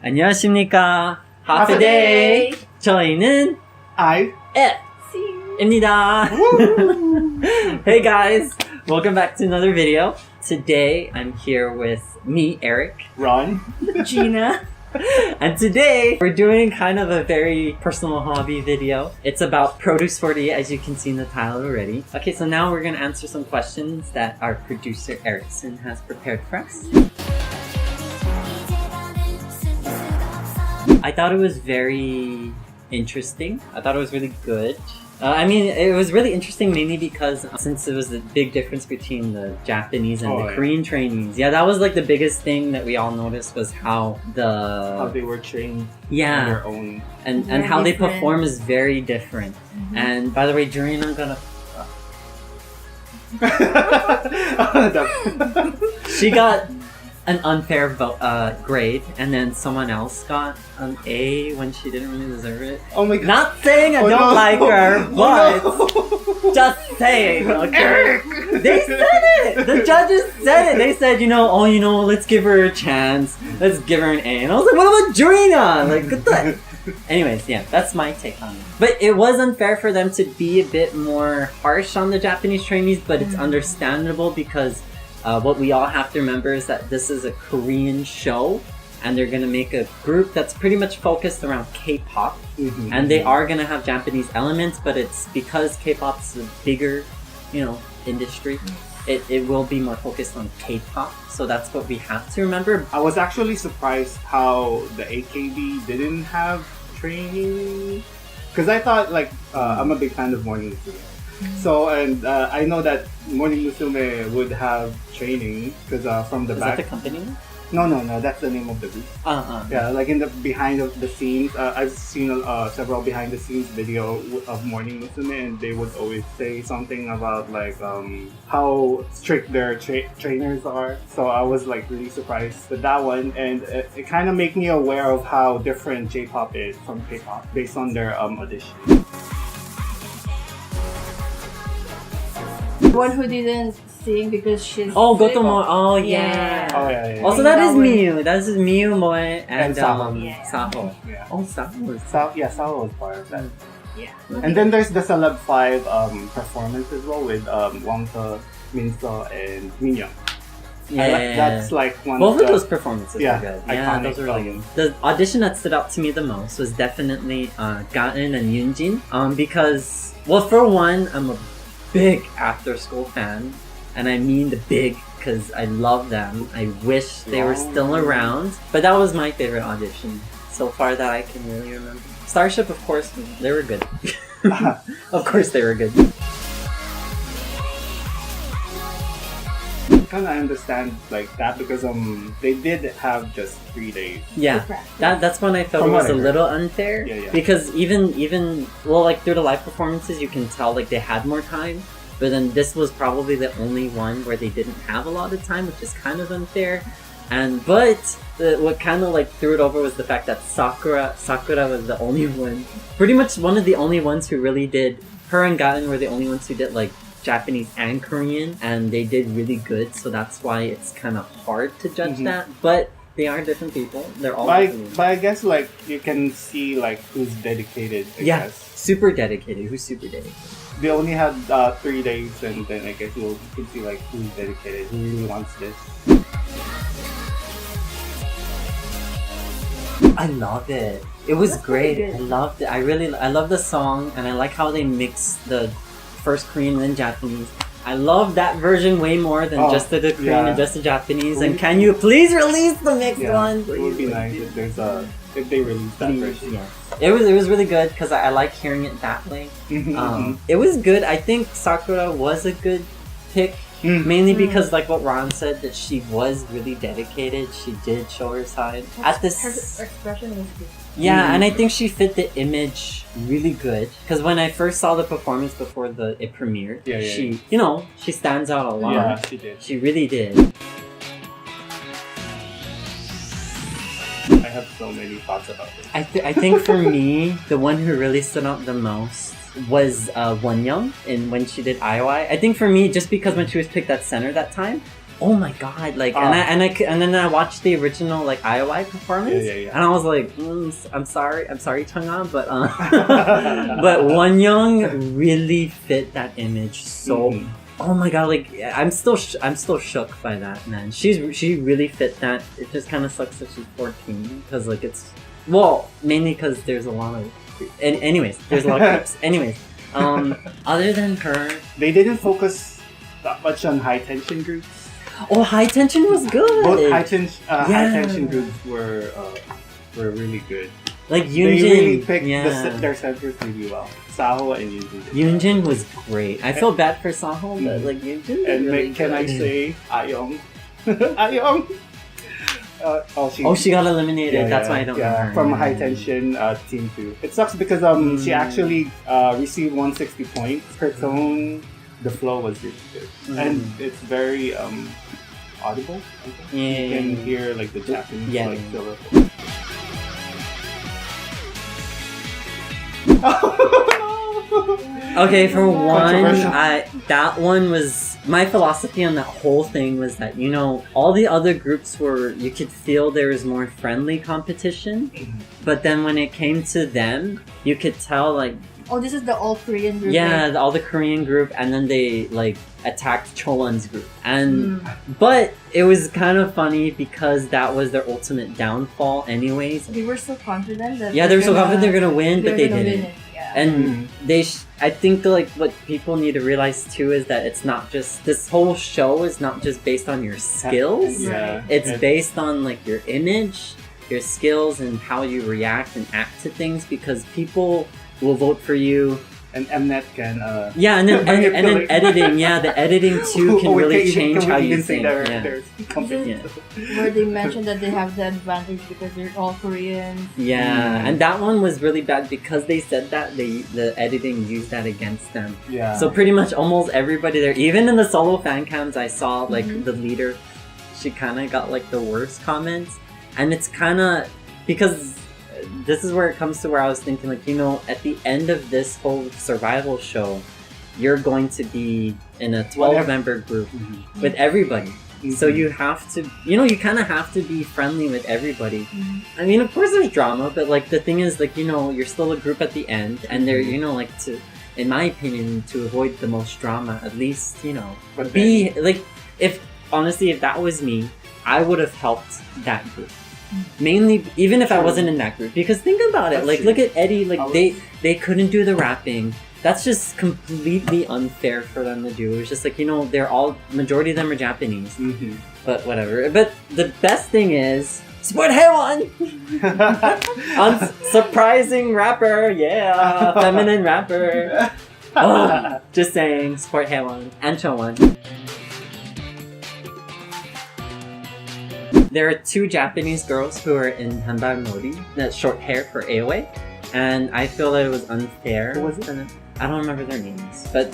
안녕하십니까. Half a day. 저희는 입니다. Hey guys, welcome back to another video. Today I'm here with me, Eric, Ron, Geena. and today we're doing kind of a very personal hobby video. It's about Produce 48, as you can see in the title already. Okay, so now we're gonna answer some questions that our producer Erickson has prepared for us. I thought it was very interesting. I thought it was really good. It was really interesting mainly because since it was the big difference between the Japanese and the Korean trainees. Yeah, that was like the biggest thing that we all noticed was how they were trained on their own. And how they perform is very different. Mm-hmm. And by the way, Geena gonna... she got an unfair grade, and then someone else got an A when she didn't really deserve it. Oh my god. Not saying I don't like her, but just saying, okay? They said it! The judges said it! They said, let's give her a chance. Let's give her an A. And I was like, what about Geena? Like, good the... Anyways, yeah, that's my take on it. But it was unfair for them to be a bit more harsh on the Japanese trainees, but it's understandable because what we all have to remember is that this is a Korean show, and they're gonna make a group that's pretty much focused around K-pop, and they are gonna have Japanese elements, but it's because K-pop's a bigger, industry. It will be more focused on K-pop, so that's what we have to remember. I was actually surprised how the AKB didn't have training, because I thought I'm a big fan of Morning Musume. So, and I know that Morning Musume would have training because from the back. Is that the company? No, that's the name of the group. Yeah, like in the behind of the scenes, I've seen several behind the scenes video of Morning Musume, and they would always say something about how strict their trainers are. So I was really surprised with that one, and it kind of made me aware of how different J-pop is from K-pop based on their audition. One who didn't sing because she's Gotomo. Oh yeah. Oh yeah. Also, that is Miu. That is Miu, Moe, and Saho. Saho. Yeah. Oh, Saho. Saho was part of that. Yeah. And then there's the Celeb 5 performance as well with Wangta, Minso, and Minyoung. Yeah, that's one both of those performances were good. Yeah, iconic, those were really good. The audition that stood out to me the most was definitely Ga-eun and Yu-jin. Because, well, for one, I'm a big after school fan, and I mean the big because I love them. I wish they were still around, but that was my favorite audition so far that I can really remember. Starship, of course, they were good. Of course they were good. Kind of understand that because they did have just 3 days. Yeah, that's when I felt it was a little unfair. Yeah. Because even through the live performances, you can tell they had more time. But then this was probably the only one where they didn't have a lot of time, which is kind of unfair. But what kind of threw it over was the fact that Sakura was the only one, pretty much one of the only ones who really did. Her and Ga-eun were the only ones who did Japanese and Korean, and they did really good, so that's why it's kind of hard to judge that. But they are different people. They're all different. But I guess you can see who's dedicated. I guess. Super dedicated. Who's super dedicated? They only had 3 days, and then I guess you can see who's dedicated, who really wants this. I love it. It was great. I loved it. I love the song, and I like how they mix the first Korean and then Japanese. I love that version way more than just the Korean and just the Japanese. And can you please release the mixed one? Please? It would be nice if they release that version. Yeah. It was really good because I like hearing it that way. It was good. I think Sakura was a good pick. Mainly because, what Ron said, that she was really dedicated. She did show her side. Her expression was good. Yeah, and I think she fit the image really good. Because when I first saw the performance before it premiered, she stands out a lot. Yeah, she did. She really did. I have so many thoughts about it. I think for me, the one who really stood out the most was Wonyoung when she did IOI. I think for me, just because when she was picked at center that time, oh my god, like, and then I watched the original like IOI performance, and I was like, I'm sorry, Chang'an, but but Wonyoung really fit that image so. Oh my god, like I'm still shook by that, man. She really fit that. It just kind of sucks that she's 14 because like it's mainly because there's a lot of anyways, there's a lot of creeps. Anyways, other than her, they didn't focus that much on high tension groups. Oh, high tension was good. Both high tension groups were really good. Like Yu-jin, they really picked their centers really well. Saho and Yu-jin. Yu-jin was great. I feel bad for Saho, but like Yu-jin. And really can I say Ayong? Ayong. She got eliminated. That's why I don't know her. From high tension team 2. It sucks because she actually received 160 points. Her tone, the flow was really good, and it's very audible. You can hear like the Japanese filler. Okay, for one, that one was my philosophy on that whole thing was that all the other groups you could feel there was more friendly competition, but then when it came to them, you could tell like. Oh, this is the all Korean group. Yeah, all the Korean group, and then they like attacked Chowan's group, and but it was kind of funny because that was their ultimate downfall, anyways. They were so confident that they were so confident they're gonna win, but they didn't. Yeah. And I think like what people need to realize too is that it's not just this whole show is not just based on your skills. Right. It's based on like your image, your skills, and how you react and act to things because people will vote for you. And Mnet can and then editing, the editing too can really change how you think. Where they mentioned that they have the advantage because they're all Koreans. Yeah, and that one was really bad because they said that the editing used that against them. Yeah. So pretty much almost everybody there, even in the solo fan cams, I saw like the leader, she kind of got like the worst comments, and it's kind of because. This is where it comes to where I was thinking, like, at the end of this whole survival show, you're going to be in a 12-member group with everybody. So you have to, you kind of have to be friendly with everybody. I mean, of course there's drama, but, like, the thing is, like, you're still a group at the end, and they're, like, to, in my opinion, to avoid the most drama, at least, But be, like, if that was me, I would have helped that group. Mainly, even if I wasn't in that group, because think about it. Like, look at Eddie. Like, they couldn't do the rapping. That's just completely unfair for them to do. It's just like they're all majority of them are Japanese. But whatever. But the best thing is support Haewon. Surprising rapper, feminine rapper. Oh, just saying, support Haewon and Chowan. There are 2 Japanese girls who are in Hanbal Nori, that's short hair for AOA, and I feel that it was unfair. Who was it? I don't remember their names, but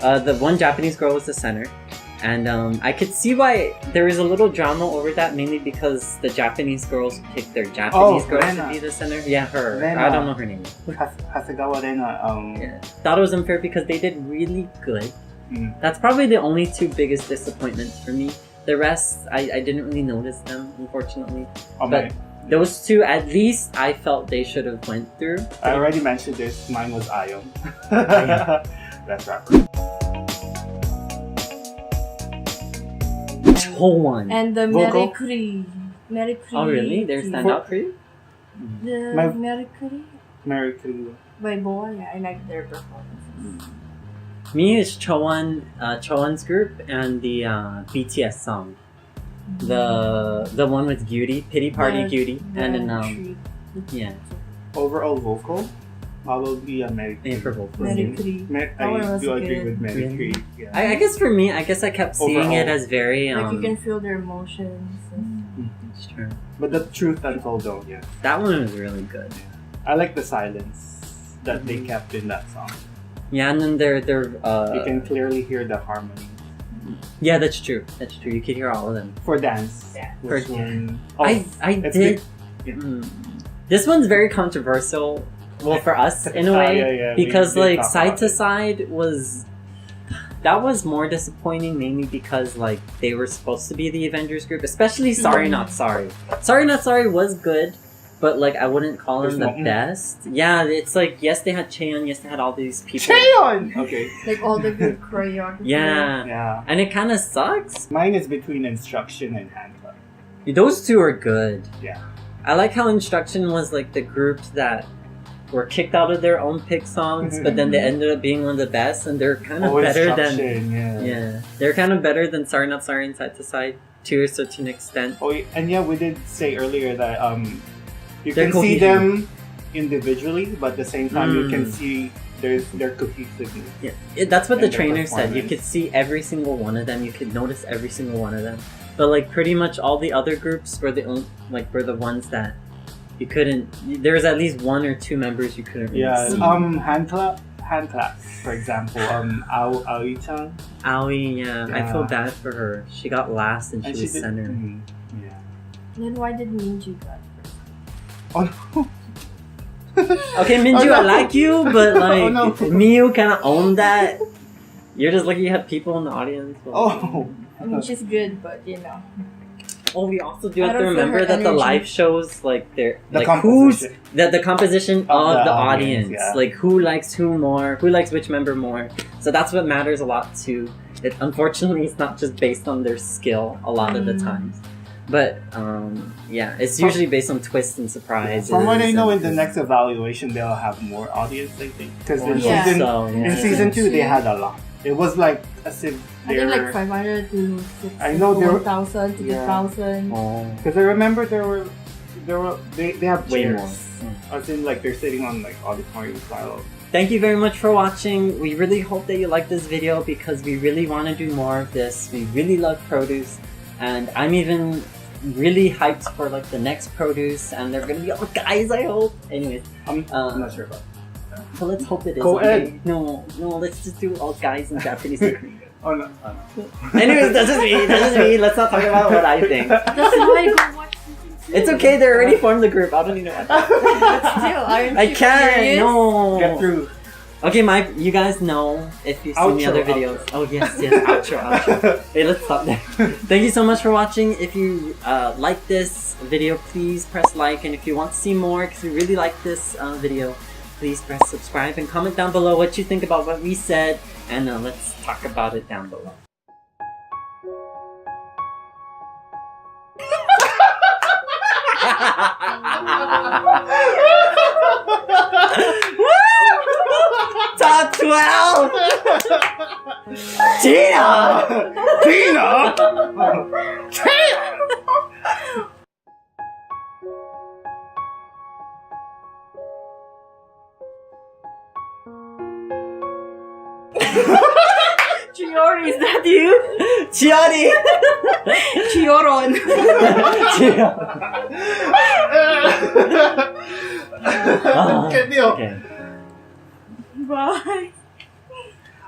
the one Japanese girl was the center, and I could see why there was a little drama over that, mainly because the Japanese girls picked their Japanese girls Rena. to be the center. Yeah, her. Rena. I don't know her name. Hasegawa Rena. Thought it was unfair because they did really good. That's probably the only 2 biggest disappointments for me. The rest, I didn't really notice them, unfortunately. But those 2, at least, I felt they should have went through. I already mentioned this. Mine was Ayong. That's right. Chowan. And the Vocal. Merikuri. Oh, really? They're stand out for you? The Merikuri. by boy, I like their performances. Me is Chowan's group and the BTS song, the one with Gyuri, Pity Party Gyuri, and then Overall vocal, probably a Merikuri. for vocal. Merikuri. I do agree with Merikuri. Yeah. I guess for me, I kept seeing it as very like you can feel their emotions. It's true. But the truth untold though, that one was really good. I like the silence that they kept in that song. Yeah, and then they're you can clearly hear the harmony. Yeah, that's true. You can hear all of them. For dance. I did. This one's very controversial. Well, for us in a way, because like side to side was that was more disappointing, mainly because like they were supposed to be the Avengers group, especially Sorry Not Sorry. Sorry Not Sorry was good, but like I wouldn't call them the best. Yeah, it's like yes they had Chae-yeon, yes they had all these people. Chae-yeon! Okay. Like all the good choreography. Yeah, and it kind of sucks. Mine is between Instruction and Hand Club. Those two are good. Yeah. I like how Instruction was like the groups that were kicked out of their own pick songs, but then they ended up being one of the best, and they're kind of better than they're kind of better than Sorry Not Sorry and Side to Side to a certain extent. Oh, and yeah, we did say earlier that you They're can see them individually, but at the same time you can see their cohesiveness. Yeah, that's what the trainer said. You could see every single one of them. You could notice every single one of them. But like pretty much all the other groups were the ones that you couldn't. There was at least one or two members you couldn't really see. Hand claps, for example. Aoi-chan. Aoi, yeah. I feel bad for her. She got last and she was center. Yeah. Then why did Minju got first? Oh no. Okay, Minju, I like you, but like Miyu kind of owned that. You're just lucky you had people in the audience. I mean, she's good, but you know. Oh, we also do have to remember that the live shows, like, they're like composition. the composition of the audience, yeah. like who likes who more, who likes which member more. So that's what matters a lot too. It unfortunately it's not just based on their skill a lot of the times, but yeah, it's usually based on twists and surprises. From what I know, in the next evaluation they'll have more audience, I think, because in season 2 they had a lot. It was like as if I think like 500 to 600, I know 1,000 to 2,000. Because I remember they have way chairs. more. As in like they're sitting on like auditorium style. Thank you very much for watching. We really hope that you like this video because we really want to do more of this. We really love produce, and I'm even really hyped for like the next produce, and they're gonna be all guys. I hope. Anyways, I'm not sure about. So let's hope it is. Co-ed. No, let's just do all guys in Japanese. Oh no. Anyways, that's just me. Let's not talk about what I think. That's why I go watch season 2. It's okay. They already formed the group. I don't even know. But still, I can't. No. Get through. Okay, you guys know if you've seen the other videos. Outro. Oh yes, outro. Hey, let's stop there. Thank you so much for watching. If you like this video, please press like, and if you want to see more, because we really like this video, please press subscribe and comment down below what you think about what we said, and let's talk about it down below. Top 12! Geena! Chiori, is that you? Chiori! Chioron. Good deal. Okay. Bye.